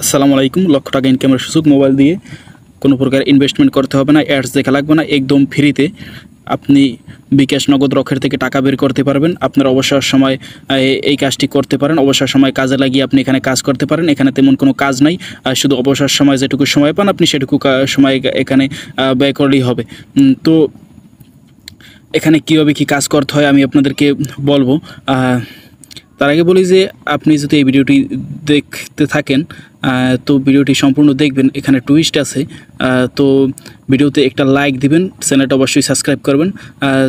আসসালামু আলাইকুম। লক্ষ টাকা ইনকামের সুযোগ মোবাইল দিয়ে কোনো প্রকার ইনভেস্টমেন্ট করতে হবে না, অ্যাডস দেখা লাগবে না, একদম ফ্রিতে আপনি বিকাশ নগদ রকেট থেকে টাকা বের করতে পারবেন। আপনার অবসর সময় এই কাজটি করতে পারেন। অবসর সময় কাজে লাগিয়ে আপনি এখানে কাজ করতে পারেন। এখানে তেমন কোনো কাজ নাই, শুধু অবসর সময় যেটুকু সময় পান আপনি সেটুকু সময় এখানে ব্যয় করলেই হবে। তো এখানে কীভাবে কী কাজ করতে হয় আমি আপনাদেরকে বলবো। তার আগে বলি যে আপনি যদি এই ভিডিওটি দেখতে থাকেন তো ভিডিওটি সম্পূর্ণ দেখবেন। এখানে টুইস্ট আছে, তো ভিডিওতে একটা লাইক দিবেন, চ্যানেলটা অবশ্যই সাবস্ক্রাইব করবেন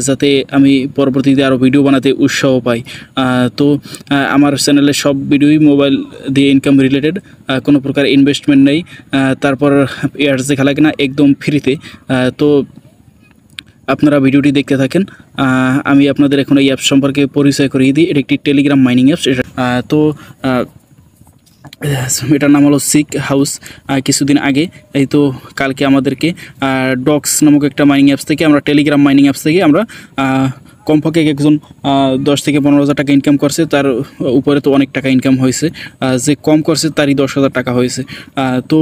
যাতে আমি পরবর্তীতে আরও ভিডিও বানাতে উৎসাহ পাই। তো আমার চ্যানেলে সব ভিডিওই মোবাইল দিয়ে ইনকাম রিলেটেড, কোনো প্রকার ইনভেস্টমেন্ট নেই। তারপর এয়ার্স দেখা লাগে না, একদম ফ্রিতে। তো আপনারা ভিডিওটি দেখতে থাকেন। আমি আপনাদের এখন এই অ্যাপ সম্পর্কে পরিচয় করিয়ে দিই। এটা একটি টেলিগ্রাম মাইনিং অ্যাপস। তো এটার নাম হলো সিক হাউস। কিছুদিন আগে এই তো কালকে আমাদেরকে ডক্স নামক একটা মাইনিং অ্যাপস থেকে, আমরা টেলিগ্রাম মাইনিং অ্যাপস থেকে আমরা কমপক্ষে একজন 10 থেকে 15,000 টাকা ইনকাম করছে, তার উপরে তো অনেক টাকা ইনকাম হয়েছে। যে কম করছে তারই 10,000 টাকা হয়েছে। তো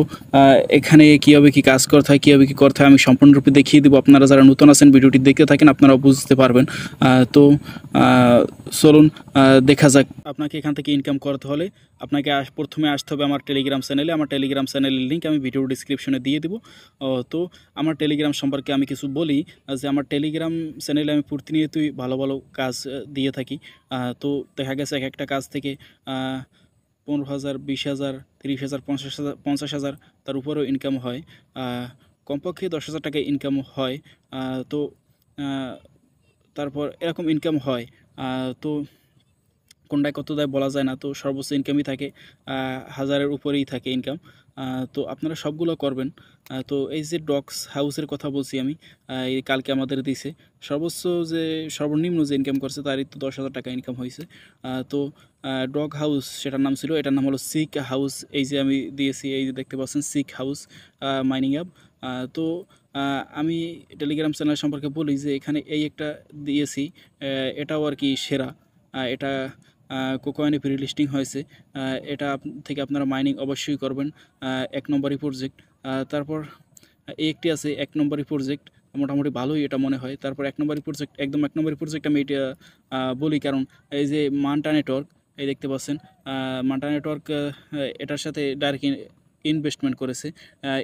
এখানে কীভাবে কী কাজ করতে হয়, কীভাবে কী করতে হয় আমি সম্পূর্ণরূপে দেখিয়ে দেবো। আপনারা যারা নতুন আছেন ভিডিওটি দেখতে থাকেন, আপনারাও বুঝতে পারবেন। তো চলুন দেখা যাক। আপনাকে এখান থেকে ইনকাম করতে হলে আপনাকে প্রথমে আসতে হবে আমার টেলিগ্রাম চ্যানেলে। আমার টেলিগ্রাম চ্যানেলের লিঙ্ক আমি ভিডিও ডিসক্রিপশনে দিয়ে দেবো। তো আমার টেলিগ্রাম সম্পর্কে আমি কিছু বলি যে আমার টেলিগ্রাম চ্যানেলে আমি প্রতিনিয়তই ভালো ভালো কাজ দিয়ে থাকি। তো দেখা গেছে এক একটা কাজ থেকে 15,000, 20,000, 30,000, 50,000 তার উপরেও ইনকাম হয়। কমপক্ষে 10,000 টাকা ইনকাম হয়। তো তারপর এরকম ইনকাম হয়। তো কোনটায় কত দেয় বলা যায় না, তো সর্বোচ্চ ইনকামই থাকে 1000-এর উপরেই থাকে ইনকাম। তো আপনারা সবগুলো করবেন। তো এই যে ডক্স হাউসের কথা বলছি আমি, এই কালকে আমাদের দিছে সর্বোচ্চ যে সর্বনিম্ন যে ইনকাম করছে তারই তো 10,000 টাকা ইনকাম হয়েছে। তো ডগ হাউস সেটার নাম ছিল, এটার নাম হলো সিক হাউস। এই যে আমি দিয়েছি, এই যে দেখতে পাচ্ছেন সিক হাউস মাইনিং অ্যাপ। তো আমি টেলিগ্রাম চ্যানেল সম্পর্কে বলি যে এখানে এই একটা দিয়েছি, এটাও আর কি সেরা। এটা কোকয়েনে প্রি লিস্টিং হয়েছে। এটা থেকে আপনারা মাইনিং অবশ্যই করবেন। 1 নম্বরই প্রজেক্ট। তারপর এই একটি আছে 1 নম্বরই প্রজেক্ট, মোটামুটি ভালোই এটা মনে হয়। তারপর 1 নম্বরই প্রজেক্ট, একদম 1 নম্বরই প্রজেক্ট আমি এটা বলি কারণ এই যে মান্টা নেটওয়ার্ক, এই দেখতে পাচ্ছেন মান্টা নেটওয়ার্ক এটার সাথে ডাইরেক্ট ইনভেস্টমেন্ট করেছে।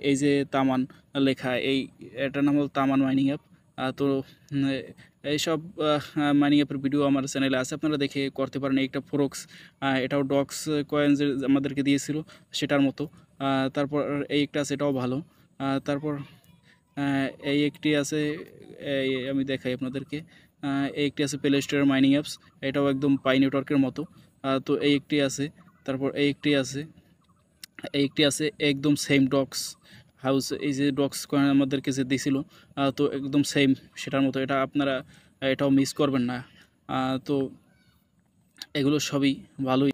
এই যে তামান লেখা, এটার নাম হল তামান মাইনিং অ্যাপ। তো এইসব মাইনিং অ্যাপের ভিডিও আমার চ্যানেলে আছে, আপনারা দেখে করতে পারেন। একটা ফোরক্স, এটাও ডক্স কয়েন্স আমাদেরকে দিয়েছিল সেটার মতো। তারপর এই একটা আছে, এটাও ভালো। তারপর এই একটি আছে, আমি দেখাই আপনাদেরকে। এই একটি আছে প্লে স্টোরের মাইনিং অ্যাপস, এটাও একদম পাই নেটওয়ার্কের মতো। তো এই একটি আছে, তারপর এই একটি আছে একদম সেম ডক্স হাউস। এই যে ডক্স কয়েন আমাদেরকে যে দিয়েছিল, তো একদম সেম সেটার মতো। এটা আপনারা এটাও মিস করবেন না। তো এগুলো সবই ভালোই,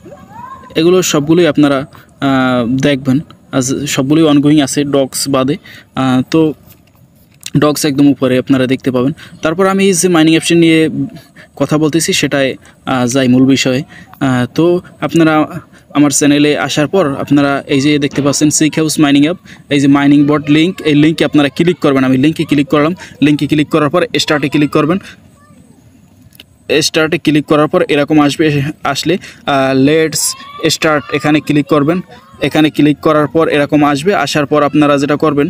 এগুলো সবগুলোই আপনারা দেখবেন, সবগুলোই অনগোয়িং আছে ডক্স বাদে। তো ডক্স একদম উপরে আপনারা দেখতে পাবেন। তারপর আমি যে মাইনিং অ্যাপস নিয়ে কথা বলতেছি সেটাই যাই মূল বিষয়ে। তো আপনারা আমার চ্যানেলে আসার পর আপনারা এই যে দেখতে পাচ্ছেন সিক হাউস মাইনিং অ্যাপ, এই যে মাইনিং বট লিঙ্ক, এই লিঙ্কে আপনারা ক্লিক করবেন। আমি লিঙ্কে ক্লিক করলাম, লিঙ্কে ক্লিক করার পর স্টার্টে ক্লিক করবেন। স্টার্টে ক্লিক করার পর এরকম আসলে লেটস স্টার্ট এখানে ক্লিক করবেন। এখানে ক্লিক করার পর এরকম আসবে, আসার পর আপনারা যেটা করবেন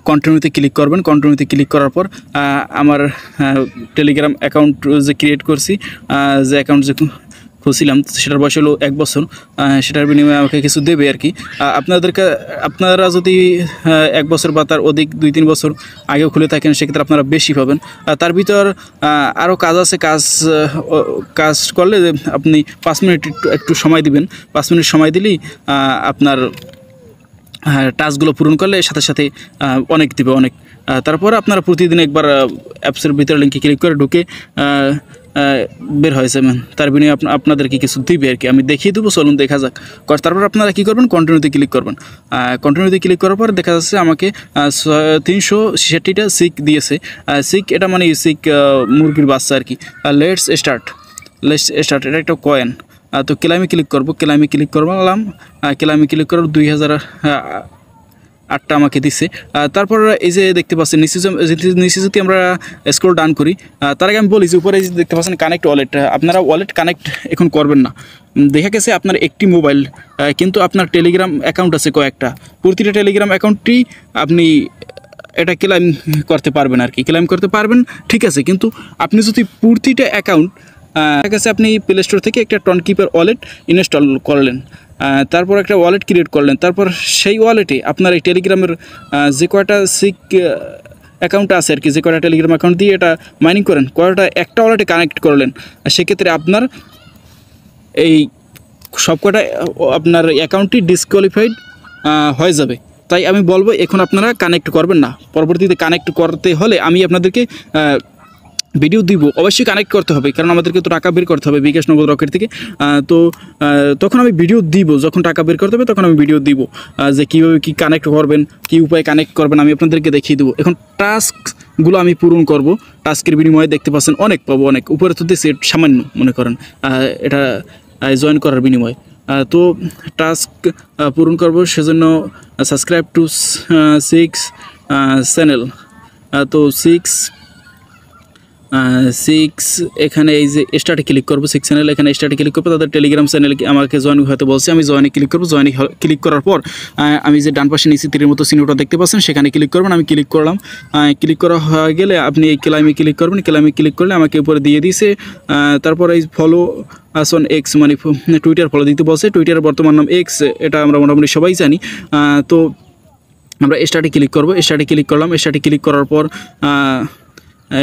কন্টিনিউতে ক্লিক করবেন। কন্টিনিউতে ক্লিক করার পর আমার টেলিগ্রাম অ্যাকাউন্ট যে ক্রিয়েট করছি, যে অ্যাকাউন্ট যে খুলছিলাম সেটার বয়স হলো 1 বছর। সেটার বিনিময়ে আমাকে কিছু দেবে আর কি। আপনারা যদি 1 বছর বা তার অধিক 2-3 বছর আগেও খুলে থাকেন সেক্ষেত্রে আপনারা বেশি পাবেন। তার ভিতর আরও কাজ আছে। কাজ করলে আপনি 5 মিনিট একটু সময় দিবেন। 5 মিনিট সময় দিলেই আপনার টাস্কগুলো পূরণ করলে সাথে সাথে অনেক দিবে, অনেক। তারপর আপনারা প্রতিদিন একবার অ্যাপসের ভিতরে লিঙ্কে ক্লিক করে ঢুকে বের হয়েছে, তার বিনিময়ে আপনাদেরকে কিছু দিবে আর কি। আমি দেখিয়ে দেবো, চলুন দেখা যাক। তারপর আপনারা কী করবেন, কন্টিনিউতে ক্লিক করবেন। কন্টিনিউতে ক্লিক করার পর দেখা যাচ্ছে আমাকে 366টা সিক দিয়েছে। সিক এটা মানে সিক মুরগির বাচ্চা আর কি। লেটস স্টার্ট, এটা একটা কয়েন। তো ক্লেমে ক্লিক করব, ক্লেমে ক্লিক করলাম, ক্লেমে ক্লিক করার 2008টা আমাকে দিচ্ছে। তারপর এই যে দেখতে পাচ্ছেন নিচে যদি আমরা স্ক্রল ডাউন করি, তার আগে আমি বলি যে উপরে যে দেখতে পাচ্ছেন কানেক্ট ওয়ালেট, আপনারা ওয়ালেট কানেক্ট এখন করবেন না। দেখা গেছে আপনার একটি মোবাইল কিন্তু আপনার টেলিগ্রাম অ্যাকাউন্ট আছে কয়েকটা, প্রতিটা টেলিগ্রাম অ্যাকাউন্টটি আপনি এটা ক্লেম করতে পারবেন আর কি, ক্লেম করতে পারবেন, ঠিক আছে। কিন্তু আপনি যদি প্রতিটা অ্যাকাউন্ট দেখা গেছে আপনি প্লে স্টোর থেকে একটা টনকিপার ওয়ালেট ইনস্টল করলেন, তারপর একটা ওয়ালেট ক্রিয়েট করলেন, তারপর সেই ওয়ালেটে আপনার এই টেলিগ্রামের যে কয়টা অ্যাকাউন্ট আছে আর কি, যে কয়টা টেলিগ্রাম অ্যাকাউন্ট দিয়ে এটা মাইনিং করেন, কয়টা একটা ওয়ালেটে কানেক্ট করলেন, সেক্ষেত্রে আপনার এই সবকটা আপনার অ্যাকাউন্টটি ডিসকোয়ালিফাইড হয়ে যাবে। তাই আমি বলবো এখন আপনারা কানেক্ট করবেন না, পরবর্তীতে কানেক্ট করতে হলে আমি আপনাদেরকে ভিডিও দিব, অবশ্যই কানেক্ট করতে হবে, কারণ আমাদেরকে তো টাকা বের করতে হবে বিকাশ নগদ রকেট থেকে। তো তখন আমি ভিডিও দিব, যখন টাকা বের করতে হবে তখন আমি ভিডিও দিব যে কীভাবে কী কানেক্ট করবেন, কী উপায়ে কানেক্ট করবেন আমি আপনাদেরকে দেখিয়ে দেবো। এখন টাস্কগুলো আমি পূরণ করব, টাস্কের বিনিময়ে দেখতে পাচ্ছেন অনেক পাবো, অনেক উপরে তো দিচ্ছে সামান্য মনে করেন এটা জয়েন করার বিনিময়ে। তো টাস্ক পূরণ করব, সেজন্য সাবস্ক্রাইব টু 6 চ্যানেল, তো 6 এখানে এই যে স্টার্টে ক্লিক করবো, 6 চ্যানেল এখানে স্টার্টে ক্লিক করবো, তাদের টেলিগ্রাম চ্যানেল আমাকে জয়েন হতে বলছে, আমি জয়েনে ক্লিক করবো। জয়েনে ক্লিক করার পর আমি যে ডান পাশে নিচে তীরের মতো চিহ্নটা দেখতে পাচ্ছেন সেখানে ক্লিক করবেন, আমি ক্লিক করলাম। ক্লিক করা হয়ে গেলে আপনি এই ক্লেমে ক্লিক করবেন, ক্লেমে ক্লিক করলে আমাকে উপরে দিয়ে দিয়েছে। তারপর এই ফলো আসন এক্স মানে টুইটার ফলো দিতে বলছে, টুইটারের বর্তমান নাম এক্স, এটা আমরা মোটামুটি সবাই জানি। তো আমরা স্টার্টে ক্লিক করবো, স্টার্টে ক্লিক করলাম, স্টার্টে ক্লিক করার পর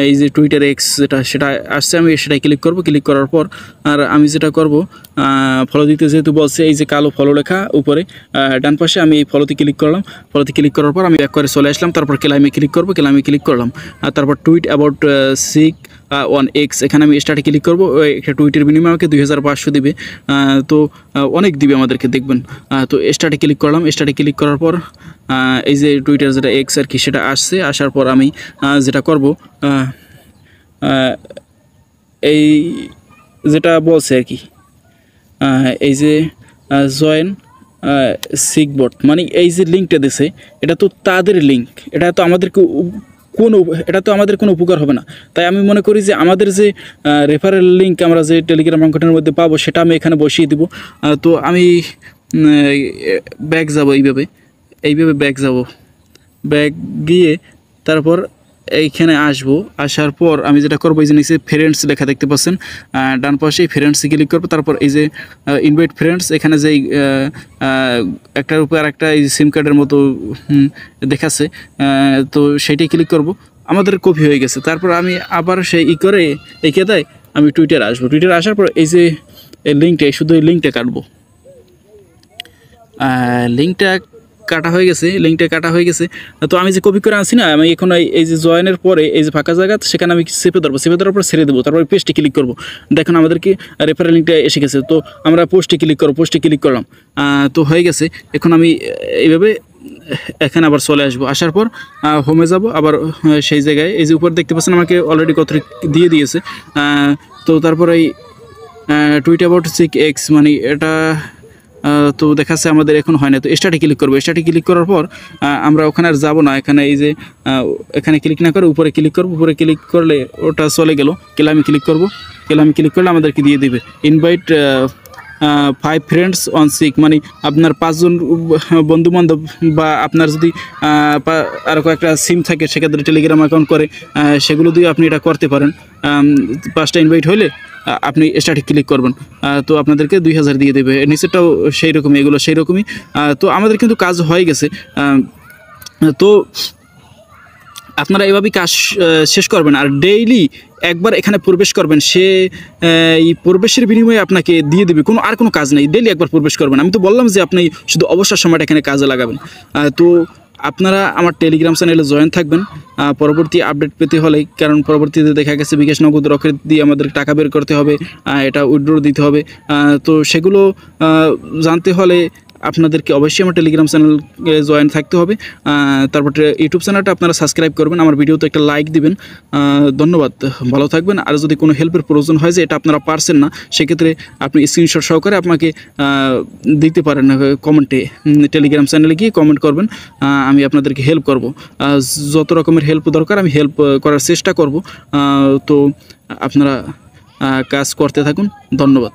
এই যে টুইটার এক্স সেটা আসছে, আমি সেটাই ক্লিক করব। ক্লিক করার পর আর আমি যেটা করব ফলো দিতে যেহেতু বলছে, এই যে কালো ফলো লেখা উপরে ডান পাশে, আমি এই ফলোতে ক্লিক করলাম। ফলোতে ক্লিক করার পর আমি ব্যাক করে চলে আসলাম, তারপর ক্লেমে ক্লিক করব, ক্লেমে ক্লিক করলাম। আর তারপর টুইট অ্যাবাউট 1x এখানে আমি স্টার্টে ক্লিক করব। একটা টুইটের বিনিময়ে আমাকে 2500 দিবে, তো অনেক দিবে আমাদেরকে, দেখবেন। তো স্টার্টে ক্লিক করলাম, স্টার্টে ক্লিক করার পর এই যে টুইটার যেটা এক্স আর কি সেটা আসছে, আসার পর আমি যেটা করব এই যেটা বলছে আর কি, এই যে জয়েন সিগবট মানে এই যে লিঙ্কটা দিছে, এটা তো তাদের লিঙ্ক, এটা তো আমাদেরকে কোনো উপকার হবে না। তাই আমি মনে করি যে আমাদের যে রেফারেল লিঙ্ক আমরা যে টেলিগ্রাম অ্যাকাউন্টের মধ্যে পাবো সেটা আমি এখানে বসিয়ে দিব। তো আমি ব্যাক যাব, এইভাবে ব্যাক যাব, ব্যাক গিয়ে তারপর এইখানে আসবো। আসার পর আমি যেটা করবো, এই যে নিচে ফ্রেন্ডস লেখা দেখতে পাচ্ছেন, ডান পাশে ফ্রেন্ডসে ক্লিক করবো। তারপর এই যে ইনভাইট ফ্রেন্ডস, এখানে যেই একটার উপর আর একটা এই সিম কার্ডের মতো দেখাচ্ছে, তো সেইটাই ক্লিক করব। আমাদের কপি হয়ে গেছে। তারপর আমি আবার সেই করে এঁকে দেয় আমি টুইটার আসবো। টুইটার আসার পর এই যে লিঙ্কটা, শুধু এই লিঙ্কটা কাটবো, লিঙ্কটা কাটা হয়ে গেছে, লিঙ্কটা কাটা হয়ে গেছে। তো আমি যে কপি করে আনছি না, আমি এখন এই যে জয়েনের পরে এই যে ফাঁকা জায়গা, সেখানে আমি চেপে ধরবো, চেপে ধরার পর ছেড়ে দেবো। তারপর পেস্টে ক্লিক করবো, দেখুন আমাদেরকে রেফারেল লিঙ্কটা এসে গেছে। তো আমরা পোস্টে ক্লিক করবো, পোস্টে ক্লিক করলাম, তো হয়ে গেছে। এখন আমি এইভাবে এখানে আবার চলে আসবো, আসার পর হোমে যাব, আবার সেই জায়গায় এই যে উপর দেখতে পাচ্ছেন আমাকে অলরেডি কত দিয়ে দিয়েছে। তো তারপর এই টুইট অ্যাবাউট 6x মানে এটা তো দেখাচ্ছে আমাদের এখন হয় না। তো স্টার্টে ক্লিক করবো, স্টার্টে ক্লিক করার পর আমরা ওখানে আর যাবো না, এখানে এই যে এখানে ক্লিক না করে উপরে ক্লিক করবো, উপরে ক্লিক করলে ওটা চলে গেল। ক্লেমে ক্লিক করবো, ক্লেমে ক্লিক করলে আমাদেরকে দিয়ে দিবে ইনভাইট 5 ফ্রেন্ডস অন 6 মানে আপনার 5 জন বন্ধুবান্ধব বা আপনার যদি আরও কয়েকটা সিম থাকে সেক্ষেত্রে টেলিগ্রাম অ্যাকাউন্ট করে, সেগুলো দিয়ে আপনি এটা করতে পারেন। 5টা ইনভাইট হলে আপনি স্টার্টে ক্লিক করবেন, তো আপনাদেরকে 2000 দিয়ে দেবে। নিচেরটাও সেই রকমই, এগুলো সেই রকমই। তো আমাদের কিন্তু কাজ হয়ে গেছে। তো আপনারা এভাবেই কাজ শেষ করবেন, আর ডেইলি একবার এখানে প্রবেশ করবেন, সে এই প্রবেশের বিনিময়ে আপনাকে দিয়ে দেবে, আর কোনো কাজ নেই, ডেইলি একবার প্রবেশ করবেন। আমি তো বললাম যে আপনি শুধু অবসর সময়টা এখানে কাজে লাগাবেন। তো আপনারা আমার টেলিগ্রাম চ্যানেলে জয়েন থাকবেন পরবর্তী আপডেট পেতে হলে, কারণ পরবর্তীতে দেখা গেছে বিকাশ নগদ রকেট দিয়ে আমাদের টাকা বের করতে হবে, এটা উইথড্র দিতে হবে। তো সেগুলো জানতে হলে আপনাদেরকে অবশ্যই আমার টেলিগ্রাম চ্যানেল জয়েন থাকতে হবে। তারপরে ইউটিউব চ্যানেলটা আপনারা সাবস্ক্রাইব করবেন, আমার ভিডিওতে একটা লাইক দিবেন। ধন্যবাদ, ভালো থাকবেন। আর যদি কোনো হেল্পের প্রয়োজন হয় যে এটা আপনারা পারছেন না, সেক্ষেত্রে আপনি স্ক্রিনশট সহকারে আমাকে দিতে পারেন কমেন্টে, টেলিগ্রাম চ্যানেলে গিয়ে কমেন্ট করবেন, আমি আপনাদেরকে হেল্প করব। যত রকমের হেল্প দরকার আমি হেল্প করার চেষ্টা করব। তো আপনারা কাজ করতে থাকুন। ধন্যবাদ।